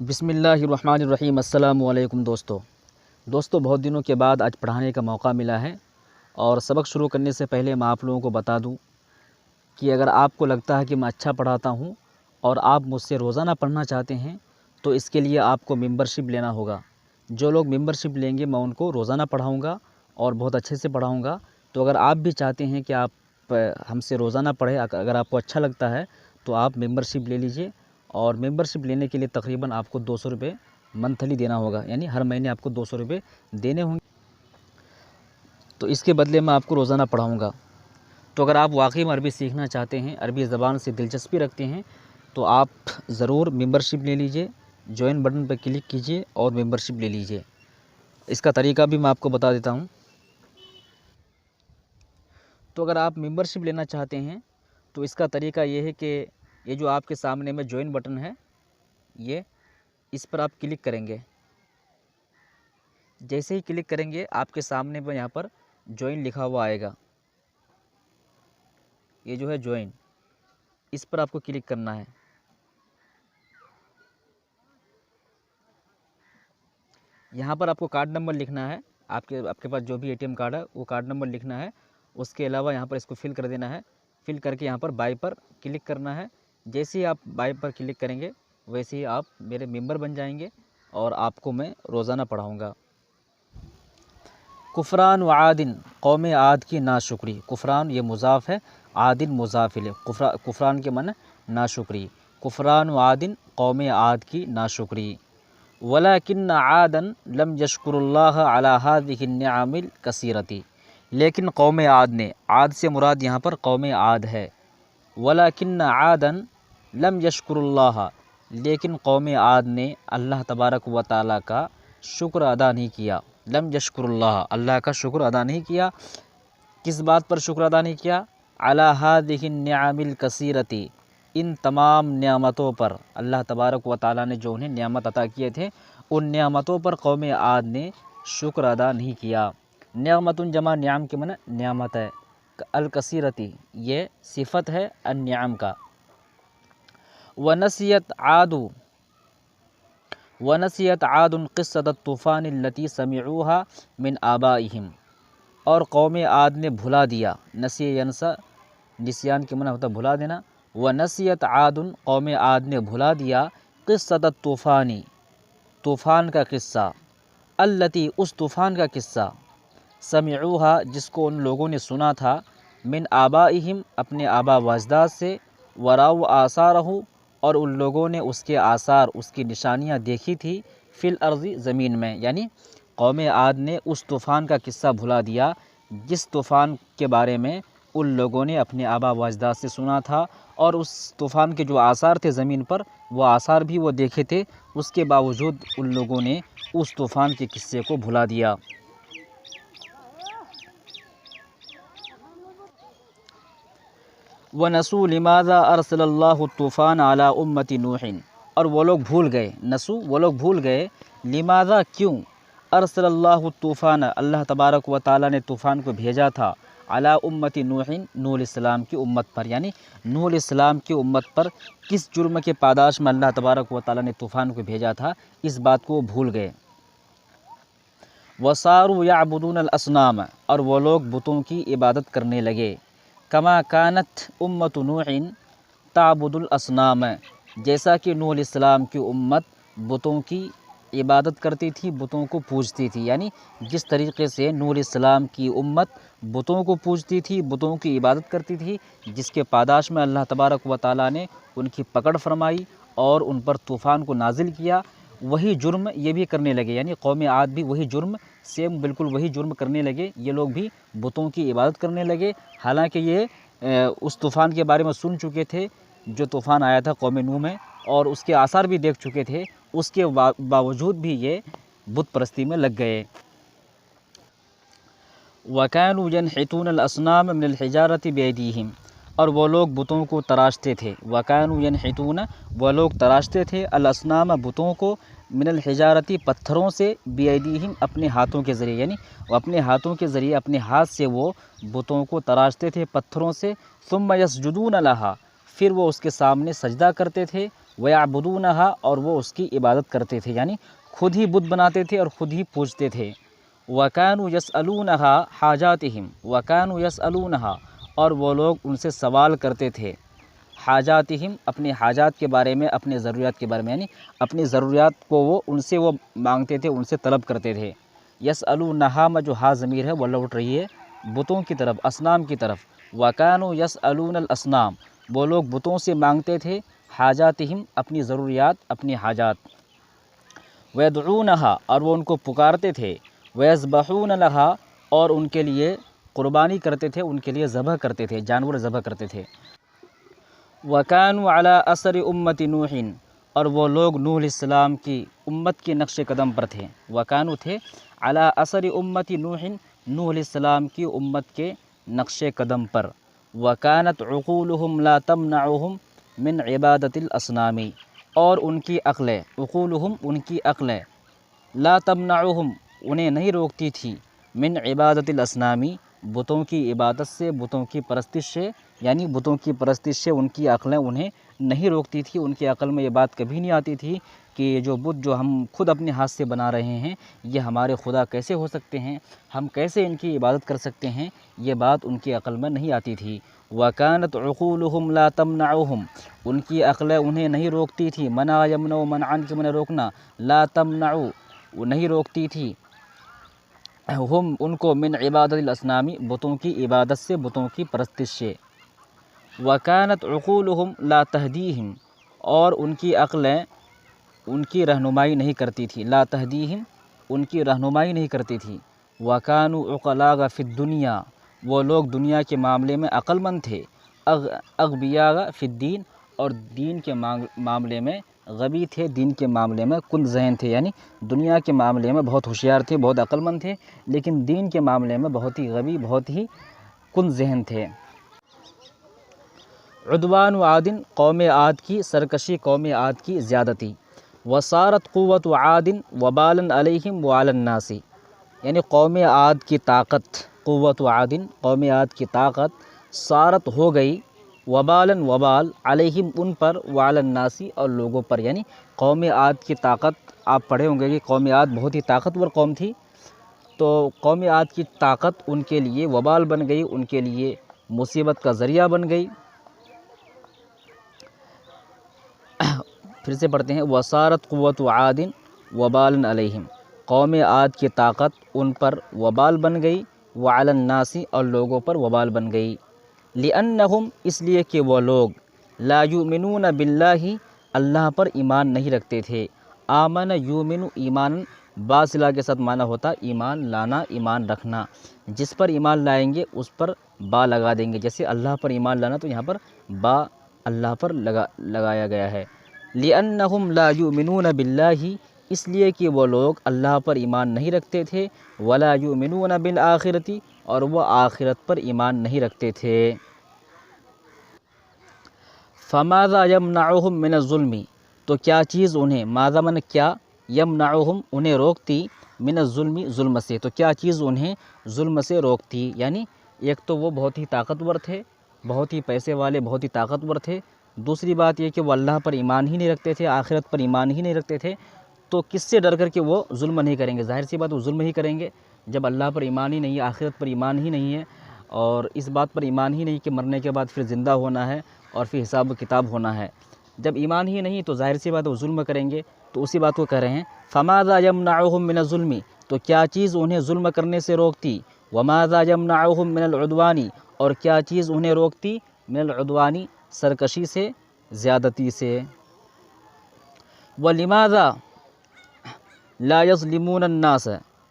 بسم اللہ الرحمن الرحیم۔ السلام علیکم دوستو بہت دنوں کے بعد آج پڑھانے کا موقع ملا ہے، اور سبق شروع کرنے سے پہلے میں آپ لوگوں کو بتا دوں کہ اگر آپ کو لگتا ہے کہ میں اچھا پڑھاتا ہوں اور آپ مجھ سے روزانہ پڑھنا چاہتے ہیں تو اس کے لیے آپ کو ممبرشپ لینا ہوگا۔ جو لوگ ممبرشپ لیں گے میں ان کو روزانہ پڑھاؤں گا اور بہت اچھے سے پڑھاؤں گا۔ تو اگر آپ بھی چاہتے ہیں کہ آپ ہم سے روزانہ پڑھیں، اگر آپ کو اچھا لگتا ہے تو آپ ممبرشپ لے لیجئے، اور ممبرشپ لینے کے لیے تقریباً آپ کو 200 روپے منتھلی دینا ہوگا، یعنی ہر مہینے آپ کو 200 روپے دینے ہوں گے، تو اس کے بدلے میں آپ کو روزانہ پڑھاؤں گا۔ تو اگر آپ واقعی میں عربی سیکھنا چاہتے ہیں، عربی زبان سے دلچسپی رکھتے ہیں، تو آپ ضرور ممبرشپ لے لیجئے، جوائن بٹن پر کلک کیجئے اور ممبرشپ لے لیجئے۔ اس کا طریقہ بھی میں آپ کو بتا دیتا ہوں۔ تو اگر آپ ممبرشپ لینا چاہتے ہیں تو اس کا طریقہ یہ ہے کہ یہ جو آپ کے سامنے میں جوائن بٹن ہے، یہ اس پر آپ کلک کریں گے۔ جیسے ہی کلک کریں گے آپ کے سامنے میں یہاں پر جوائن لکھا ہوا آئے گا، یہ جو ہے جوائن، اس پر آپ کو کلک کرنا ہے۔ یہاں پر آپ کو کارڈ نمبر لکھنا ہے، آپ کے پاس جو بھی اے ٹی ایم کارڈ ہے وہ کارڈ نمبر لکھنا ہے۔ اس کے علاوہ یہاں پر اس کو فل کر دینا ہے، فل کر کے یہاں پر بائی پر کلک کرنا ہے۔ جیسے ہی آپ بائی پر کلک کریں گے ویسے ہی آپ میرے ممبر بن جائیں گے اور آپ کو میں روزانہ پڑھاؤں گا۔ کفران و عادن، قوم عاد کی ناشکری۔ کفران یہ مضاف ہے، عادن مضاف الیہ۔ کفران کے معنی ناشکری۔ کفران و عادن، قوم عاد کی ناشکری۔ وَلَكِنَّ عَادًا لَمْ يَشْكُرُ اللَّهَ عَلَى هَذِهِ النِّعَمِ الْكَثِيرَةِ، لیکن قوم عاد نے، عاد سے مراد یہاں پر قوم عاد ہے۔ وَلَكِنَّ عَادًا لَمْ يَشْكُرُ اللَّهَ، لیکن قوم عاد نے اللہ تبارک و تعالیٰ کا شکر ادا نہیں کیا۔ لم یشکر اللہ، اللہ کا شکر ادا نہیں کیا۔ کس بات پر شکر ادا نہیں کیا؟ علی هذه النعم الکثیرۃ، ان تمام نعمتوں پر، اللہ تبارک و تعالیٰ نے جو انہیں نعمت عطا کیے تھے ان نعمتوں پر قوم عاد نے شکر ادا نہیں کیا۔ نعمت جمع نعم کے معنی نعمت ہے، الکثیرۃ یہ صفت ہے النعم کا۔ ونسیت عاد قصۃ الطوفان التي سمعوها من آبائهم، اور قوم عاد نے بھلا دیا، نسی ینسا نسیان کے معنی ہوتا ہے بھلا دینا۔ ونسیت عاد، قوم عاد نے بھلا دیا، قصۃ الطوفان، طوفان کا قصہ، التی اس طوفان کا قصہ، سمعوها جس کو ان لوگوں نے سنا تھا، من آبائهم اپنے آبا و اجداد سے، وراؤ آثارہ اور ان لوگوں نے اس کے آثار، اس کی نشانیاں دیکھی تھی، فی الارض زمین میں، یعنی قوم عاد نے اس طوفان کا قصہ بھلا دیا جس طوفان کے بارے میں ان لوگوں نے اپنے آبا و اجداد سے سنا تھا، اور اس طوفان کے جو آثار تھے زمین پر وہ آثار بھی وہ دیکھے تھے، اس کے باوجود ان لوگوں نے اس طوفان کے قصے کو بھلا دیا۔ وَنَسُوا لِمَاذَا أَرْسَلَ اللَّهُ الطُّوفَانَ عَلَى أُمَّةِ نُوحٍ، اور وہ لوگ بھول گئے، نسو وہ لوگ بھول گئے، لماذا کیوں، ارسل اللہ الطوفان اللہ تبارک و تعالیٰ نے طوفان کو بھیجا تھا، علی امت نوح نوح علیہ السلام کی امت پر، یعنی نوح علیہ السلام کی امت پر کس جرم کے پاداش میں اللہ تبارک و تعالیٰ نے طوفان کو بھیجا تھا، اس بات کو وہ بھول گئے۔ وَصَارُوا يَعْبُدُونَ الْأَصْنَامَ، اور وہ لوگ بتوں کی عبادت کرنے لگے، کما کانت امت نوح تعبد الاصنام، جیسا کہ نوح علیہ السلام کی امت بتوں کی عبادت کرتی تھی، بتوں کو پوجتی تھی، یعنی جس طریقے سے نوح علیہ السلام کی امت بتوں کو پوجتی تھی، بتوں کی عبادت کرتی تھی، جس کے پاداش میں اللہ تبارک و تعالیٰ نے ان کی پکڑ فرمائی اور ان پر طوفان کو نازل کیا، وہی جرم یہ بھی کرنے لگے، یعنی قوم عاد بھی وہی جرم، سیم بالکل وہی جرم کرنے لگے، یہ لوگ بھی بتوں کی عبادت کرنے لگے، حالانکہ یہ اس طوفان کے بارے میں سن چکے تھے جو طوفان آیا تھا قوم نوح میں، اور اس کے آثار بھی دیکھ چکے تھے، اس کے باوجود بھی یہ بت پرستی میں لگ گئے۔ وَكَانُوا يَنْحِتُونَ الْأَصْنَامَ مِنَ الْحِجَارَةِ بِأَيْدِيهِمْ، اور وہ لوگ بتوں کو تراشتے تھے، وَكَانُوا يَنْحِتُونَ وہ لوگ تراشتے تھے، الْأَصْنَامَ بتوں کو، من الحجارتی پتھروں سے، بِأَيْدِيهِمْ اپنے ہاتھوں کے ذریعے، یعنی وہ اپنے ہاتھوں کے ذریعے، اپنے ہاتھ سے وہ بتوں کو تراشتے تھے پتھروں سے، ثُمَّ يَسْجُدُونَ لَهَا پھر وہ اس کے سامنے سجدہ کرتے تھے، وَيَعْبُدُونَهَا اور وہ اس کی عبادت کرتے تھے، یعنی خود ہی بت بناتے تھے اور خود ہی پوجتے تھے۔ وَكَانُوا يَسْأَلُونَهَا حَاجَاتِهِمْ وَكَانُوا يَسْأَلُونَهَا اور وہ لوگ ان سے سوال کرتے تھے، حاجاتہم اپنے حاجات کے بارے میں، اپنے ضروریات کے بارے میں، یعنی اپنی ضروریات کو وہ ان سے وہ مانگتے تھے، ان سے طلب کرتے تھے۔ یسألونہا میں جو ہا ضمیر ہے وہ لوٹ رہی ہے بتوں کی طرف، اصنام کی طرف۔ وَكَانُوا يَسْأَلُونَ الْأَصْنَامَ وہ لوگ بتوں سے مانگتے تھے حاجاتہم اپنی ضروریات، اپنی حاجات۔ وَيَدْعُونَهَا اور وہ ان کو پکارتے تھے، وَيَذْبَحُونَ لَهَا اور ان کے لیے قربانی کرتے تھے، ان کے لیے ذبح کرتے تھے، جانور ذبح کرتے تھے۔ وَكَانُوا عَلَىٰ أَثَرِ أُمَّةِ نُوحٍ اور وہ لوگ نوح علیہ السلام کی امت کے نقش قدم پر تھے۔ وَكَانُوا تھے عَلَىٰ أَثَرِ أُمَّةِ نُوحٍ نوح علیہ السلام کی امت کے نقش قدم پر۔ وَكَانَتْ عُقُولُهُمْ لَا تَمْنَعُهُمْ مِنْ عِبَادَةِ الْأَصْنَامِ اور ان کی عقلیں، عقولہم ان کی عقلیں، لا تمنعہم انہیں نہیں روکتی تھی، من عبادت الاسنامی بتوں کی عبادت سے، بتوں کی پرستش سے، یعنی بتوں کی پرستش سے ان کی عقلیں انہیں نہیں روکتی تھی۔ ان کی عقل میں یہ بات کبھی نہیں آتی تھی کہ یہ جو بت جو ہم خود اپنے ہاتھ سے بنا رہے ہیں یہ ہمارے خدا کیسے ہو سکتے ہیں، ہم کیسے ان کی عبادت کر سکتے ہیں، یہ بات ان کی عقل میں نہیں آتی تھی۔ وَكَانَتْ عُقُولُهُمْ لَا تَمْنَعُهُمْ ان کی عقلیں انہیں نہیں روکتی تھی، منع یمنع منعن کے منع روکنا، لا تمنعو وہ نہیں روکتی تھی، ہم ان کو من عبادت الاسنامی بتوں کی عبادت سے، بتوں کی پرستش سے۔ وَكَانَتْ عُقُولُهُمْ لَا تَهْدِيهِمْ اور ان کی عقلیں ان کی رہنمائی نہیں کرتی تھی، لا تہدیہم ان کی رہنمائی نہیں کرتی تھی۔ وَكَانُوا عُقَلَاءَ فِي الدُّنْيَا وہ لوگ دنیا کے معاملے میں عقل مند تھے، اغبیاء فی الدین اور دین کے معاملے میں غبی تھے، دین کے معاملے میں کل ذہن تھے، یعنی دنیا کے معاملے میں بہت ہوشیار تھے، بہت عقل مند تھے، لیکن دین کے معاملے میں بہت ہی غبی، بہت ہی کل ذہن تھے۔ عدوان عاد قوم عاد کی سرکشی، قوم عاد کی زیادتی۔ وصارت قوت عاد وبالا علیہم وعلی الناس یعنی قوم عاد کی طاقت، قوت عاد قوم عاد کی طاقت، صارت ہو گئی، وبالاً وبال علیہم ان پر، وعلی الناس اور لوگوں پر، یعنی قوم عاد کی طاقت آپ پڑھے ہوں گے کہ قوم عاد بہت ہی طاقتور قوم تھی، تو قوم عاد کی طاقت ان کے لیے وبال بن گئی، ان کے لیے مصیبت کا ذریعہ بن گئی۔ پھر سے پڑھتے ہیں، وصارت قوت عاد وبالا علیہم قوم عاد کی طاقت ان پر وبال بن گئی، وعلی الناس اور لوگوں پر وبال بن گئی۔ لأنہم اس لیے کہ وہ لوگ لا یؤمنون باللہ اللہ پر ایمان نہیں رکھتے تھے۔ آمن یؤمن ایمان باصلہ کے ساتھ معنی ہوتا ایمان لانا، ایمان رکھنا، جس پر ایمان لائیں گے اس پر با لگا دیں گے، جیسے اللہ پر ایمان لانا تو یہاں پر با اللہ پر لگایا گیا ہے۔ لأنہم لا یؤمنون باللہ اس لیے کہ وہ لوگ اللہ پر ایمان نہیں رکھتے تھے، ولا یؤمنون بالآخرۃ اور وہ آخرت پر ایمان نہیں رکھتے تھے۔ فماذا یمنعہم من الظلم تو کیا چیز انہیں، ماذا من کیا، یمنعہم انہیں روکتی، من الظلم ظلم سے تو کیا چیز انہیں ظلم سے روکتی، یعنی ایک تو وہ بہت ہی طاقتور تھے، بہت ہی پیسے والے، بہت ہی طاقتور تھے، دوسری بات یہ کہ وہ اللہ پر ایمان ہی نہیں رکھتے تھے، آخرت پر ایمان ہی نہیں رکھتے تھے، تو کس سے ڈر کر کے وہ ظلم نہیں کریں گے؟ ظاہر سی بات وہ ظلم ہی کریں گے جب اللہ پر ایمان ہی نہیں ہے، آخرت پر ایمان ہی نہیں ہے، اور اس بات پر ایمان ہی نہیں کہ مرنے کے بعد پھر زندہ ہونا ہے اور پھر حساب و کتاب ہونا ہے۔ جب ایمان ہی نہیں تو ظاہر سی بات وہ ظلم کریں گے، تو اسی بات کو کہہ رہے ہیں فماذا یمنعہم من الظلم تو کیا چیز انہیں ظلم کرنے سے روکتی، وماذا یمنعہم من العدوان اور کیا چیز انہیں روکتی، من العدوان سرکشی سے، زیادتی سے۔ ولماذا لا یظلمون الناس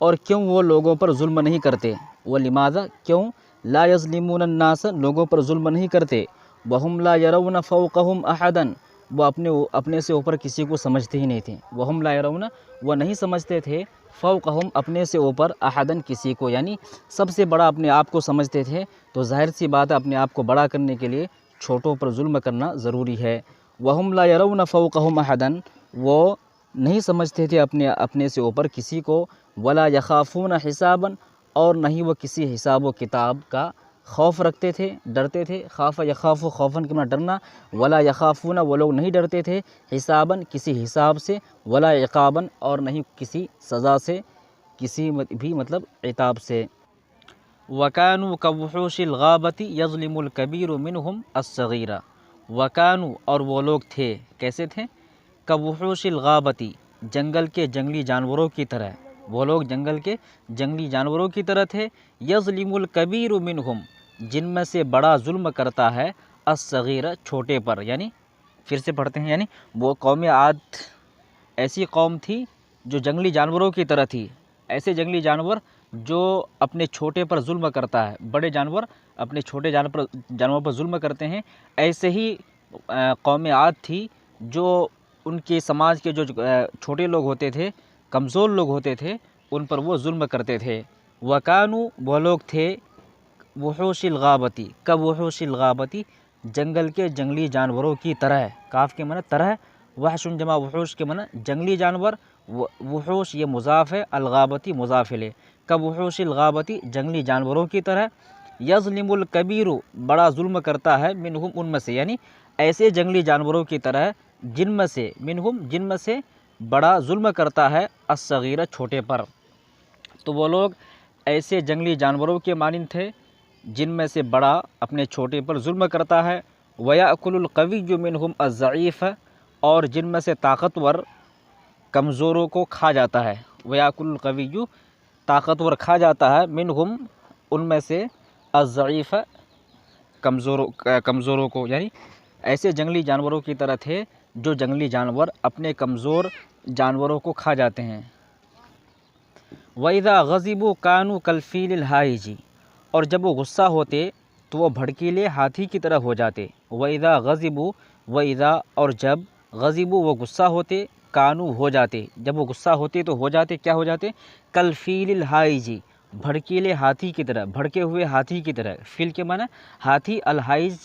اور کیوں وہ لوگوں پر ظلم نہیں کرتے، ولماذا کیوں، لا یظلمون الناس لوگوں پر ظلم نہیں کرتے، وہم لا یرون فوقہم احدا وہ اپنے سے اوپر کسی کو سمجھتے ہی نہیں تھے، وہم لا یرون وہ نہیں سمجھتے تھے، فوقہم اپنے سے اوپر، احدا کسی کو، یعنی سب سے بڑا اپنے آپ کو سمجھتے تھے، تو ظاہر سی بات ہے اپنے آپ کو بڑا کرنے کے لیے چھوٹوں پر ظلم کرنا ضروری ہے۔ وہم لا یرون فوقہم احدا وہ نہیں سمجھتے تھے اپنے سے اوپر کسی کو، ولا یخافون حسابا اور نہ ہی وہ کسی حساب و کتاب کا خوف رکھتے تھے، ڈرتے تھے، خاف یخاف خوفاً کے معنی ڈرنا، ولا یخافون وہ لوگ نہیں ڈرتے تھے، حساباً کسی حساب سے، ولا عقاباً اور نہیں کسی سزا سے، کسی بھی مطلب عتاب سے۔ وَكَانُوا كَوُحُوشِ الْغَابَةِ يَظْلِمُ الْكَبِيرُ مِنْهُمْ الصَّغِيرَ۔ وَكَانُوا اور وہ لوگ تھے، کیسے تھے؟ كَوُحُوشِ الْغَابَةِ جنگل کے جنگلی جانوروں کی طرح، وہ لوگ جنگل کے جنگلی جانوروں کی طرح تھے، یظلم الکبیر منہم جن میں سے بڑا ظلم کرتا ہے، الصغیر چھوٹے پر، یعنی پھر سے پڑھتے ہیں، یعنی وہ قوم عاد ایسی قوم تھی جو جنگلی جانوروں کی طرح تھی، ایسے جنگلی جانور جو اپنے چھوٹے پر ظلم کرتا ہے، بڑے جانور اپنے چھوٹے جانور پر ظلم کرتے ہیں، ایسے ہی قوم عاد تھی جو ان کے سماج کے جو چھوٹے لوگ ہوتے تھے، کمزور لوگ ہوتے تھے، ان پر وہ ظلم کرتے تھے۔ وَكَانُوا وہ لوگ تھے، وحوش الغابتی کَوُحُوشِ الغابتی جنگل کے جنگلی جانوروں کی طرح، کاف کے معنی طرح، وحش جمع وحوش کے معنی جنگلی جانور، وحوش یہ مضاف ہے، الغابتی مضاف ہے، کَوُحُوشِ الغابتی جنگلی جانوروں کی طرح، یظلم الکبیر بڑا ظلم کرتا ہے، منہم ان میں سے، یعنی ایسے جنگلی جانوروں کی طرح جن میں سے، منہم جن میں سے بڑا ظلم کرتا ہے، الصغیر چھوٹے پر۔ تو وہ لوگ ایسے جنگلی جانوروں کے مانند تھے جن میں سے بڑا اپنے چھوٹے پر ظلم کرتا ہے، وَيَأْكُلُ الْقَوِيُّ مِنْهُمْ الضَّعِيفَ اور جن میں سے طاقتور کمزوروں کو کھا جاتا ہے، وَيَأْكُلُ الْقَوِيُّ طاقتور کھا جاتا ہے، منہم ان میں سے، الضعیف کمزوروں کو، یعنی ایسے جنگلی جانوروں کی طرح تھے جو جنگلی جانور اپنے کمزور جانوروں کو کھا جاتے ہیں۔ وَإِذَا غَضِبُوا كَانُوا كَالْفِيلِ الْهَائِجِ اور جب وہ غصہ ہوتے تو وہ بھڑکیلے ہاتھی کی طرح ہو جاتے۔ وَإِذَا غَضِبُوا وَإِذَا اور جب غَضِبُوا وہ غصہ ہوتے، کانو ہو جاتے، جب وہ غصہ ہوتے تو ہو جاتے، کیا ہو جاتے؟ کَالْفِيلِ الْهَائِجِ بھڑکیلے ہاتھی کی طرح، بھڑکے ہوئے ہاتھی کی طرح۔ فیل کے معنی ہاتھی، الحائج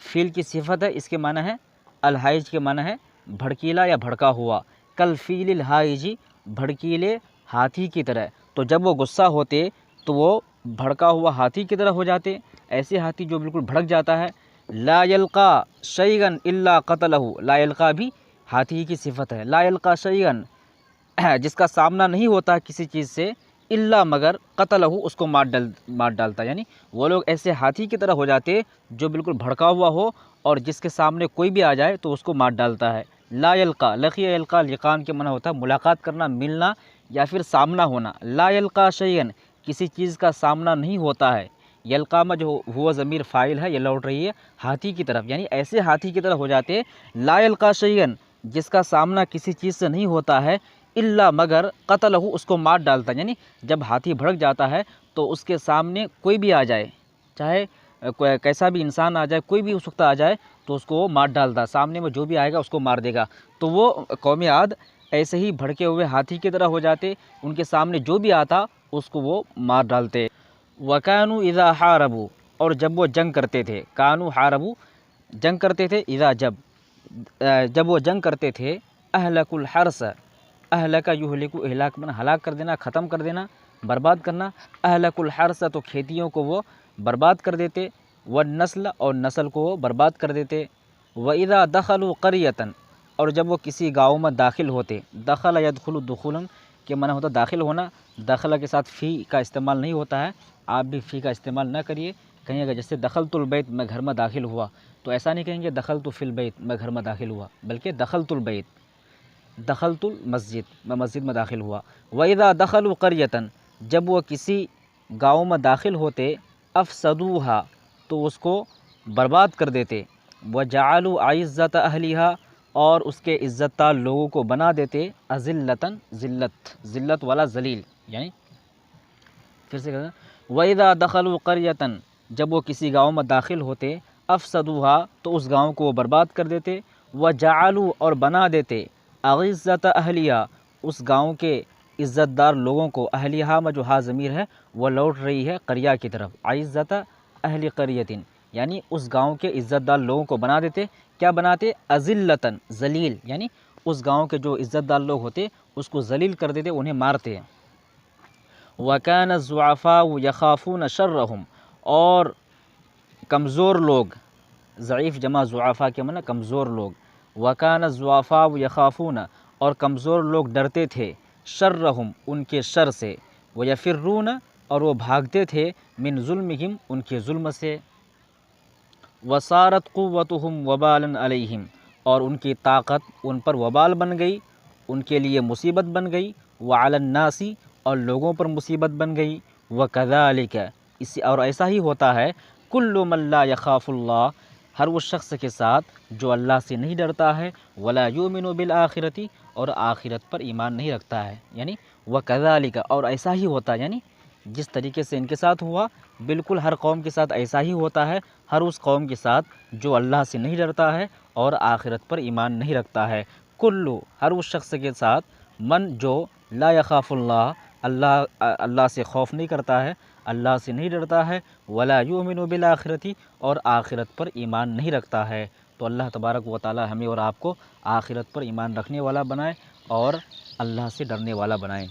فیل کی صفت ہے، اس کے معنی ہے الحائج کے معنی ہے بھڑکیلا یا بھڑکا ہوا، کَالْفِيلِ الْهَائِجِ بھڑکیلے ہاتھی کی طرح۔ تو جب وہ غصہ ہوتے تو وہ بھڑکا ہوا ہاتھی کی طرح ہو جاتے، ایسے ہاتھی جو بالکل بھڑک جاتا ہے۔ لا یلقا شیئا الا قتلہ، لا یلقا بھی ہاتھی کی صفت ہے، لا یلقا شیئا جس کا سامنا نہیں ہوتا کسی چیز سے، الا مگر قتلہ اس کو مار ڈالتا، یعنی وہ لوگ ایسے ہاتھی کی طرح ہو جاتے جو بالکل بھڑکا ہوا ہو اور جس کے سامنے کوئی بھی آ جائے تو اس کو مار ڈالتا ہے۔ لا یلقا لقی یلقا لقان کے معنی ہوتا ہے ملاقات کرنا، ملنا یا پھر سامنا ہونا۔ لا یلقا شیئا کسی چیز کا سامنا نہیں ہوتا ہے، یلقا میں جو ہوا ضمیر فاعل ہے یہ لوٹ رہی ہے ہاتھی کی طرف، یعنی ایسے ہاتھی کی طرح ہو جاتے، لا یلقا شیئا جس کا سامنا کسی چیز سے نہیں ہوتا ہے، الا مگر قتلہ اس کو مار ڈالتا، یعنی جب ہاتھی بھڑک جاتا ہے تو اس کے سامنے کوئی بھی آ جائے، چاہے کیسا بھی انسان آ جائے، کوئی بھی اس وقت آ جائے تو اس کو وہ مار ڈالتا، سامنے میں جو بھی آئے گا اس کو مار دے گا۔ تو وہ قوم عاد ایسے ہی بھڑکے ہوئے ہاتھی کی طرح ہو جاتے، ان کے سامنے جو بھی آتا اس کو وہ مار ڈالتے۔ وَكَانُوا إِذَا حَارَبُوا اور جب وہ جنگ کرتے تھے، کانوا حاربوا جنگ کرتے تھے، اذا جب وہ جنگ کرتے تھے، اہلکوا الحرث اہلک یہلک اہلاک من ہلاک کر دینا، ختم کر دینا، برباد کرنا، اہلکوا الحرث تو کھیتیوں کو وہ برباد کر دیتے، والنسل اور نسل کو وہ برباد کر دیتے۔ وَإِذَا دَخَلُوا قَرْيَةً اور جب وہ کسی گاؤں میں داخل ہوتے، دخل يدخل دخولا کے معنی ہوتا داخل ہونا، داخلہ کے ساتھ فی کا استعمال نہیں ہوتا ہے، آپ بھی فی کا استعمال نہ کریے، کہیں گے جیسے دخلت البیت میں گھر میں داخل ہوا، تو ایسا نہیں کہیں گے دخلت فی البیت میں گھر میں داخل ہوا، بلکہ دخلت البیت، دخلت المسجد میں مسجد میں داخل ہوا۔ وَإِذَا دَخَلُوا قَرْيَةً جب وہ کسی گاؤں میں داخل ہوتے، افسدوها تو اس کو برباد کر دیتے، وَجَعَلُوا عِزَّةَ أَهْلِهَا اور اس کے عزت دار لوگوں کو بنا دیتے، اذلتاً ذلت، ذلت والا ذلیل، یعنی پھر سے کہتے ہیں وَإِذَا دَخَلُوا قَرْيَةً جب وہ کسی گاؤں میں داخل ہوتے، افسدوها تو اس گاؤں کو وہ برباد کر دیتے، وَجَعَلُوا اور بنا دیتے، عِزَّةَ أَهْلِهَا اس گاؤں کے عزت دار لوگوں کو، اہلیہا میں جو ہا ضمیر ہے وہ لوٹ رہی ہے قریہ کی طرف، عِزَّةَ أَهْلِ قَرْيَةٍ یعنی اس گاؤں کے عزت دار لوگوں کو بنا دیتے، کیا بناتے؟ اذلتاً ذلیل، یعنی اس گاؤں کے جو عزت دار لوگ ہوتے اس کو ذلیل کر دیتے، انہیں مارتے۔ وَكَانَ الضُّعَفَاءُ يَخَافُونَ شَرَّهُمْ اور کمزور لوگ، ضعیف جمع ضعفاء کے معنی کمزور لوگ، وکان الضعفاء یخافون اور کمزور لوگ ڈرتے تھے، شرہم ان کے شر سے، ویفرون اور وہ بھاگتے تھے، من ظلمہم ان کے ظلم سے، وصارت قوتہم وبالا علیہم اور ان کی طاقت ان پر وبال بن گئی، ان کے لیے مصیبت بن گئی، وعلی الناس اور لوگوں پر مصیبت بن گئی، وکذالک اسی اور ایسا ہی ہوتا ہے، کل من لا یخاف اللہ ہر وہ شخص کے ساتھ جو اللہ سے نہیں ڈرتا ہے، ولا یؤمن بالآخرۃ اور آخرت پر ایمان نہیں رکھتا ہے، یعنی وکذالک اور ایسا ہی ہوتا ہے، یعنی جس طریقے سے ان کے ساتھ ہوا بالکل ہر قوم کے ساتھ ایسا ہی ہوتا ہے، ہر اس قوم کے ساتھ جو اللہ سے نہیں ڈرتا ہے اور آخرت پر ایمان نہیں رکھتا ہے، کلو ہر اس شخص کے ساتھ، من جو لا یخاف اللہ اللہ سے خوف نہیں کرتا ہے، اللہ سے نہیں ڈرتا ہے، ولا یؤمن بالآخرۃ اور آخرت پر ایمان نہیں رکھتا ہے۔ تو اللہ تبارک و تعالی ہمیں اور آپ کو آخرت پر ایمان رکھنے والا بنائے اور اللہ سے ڈرنے والا بنائے۔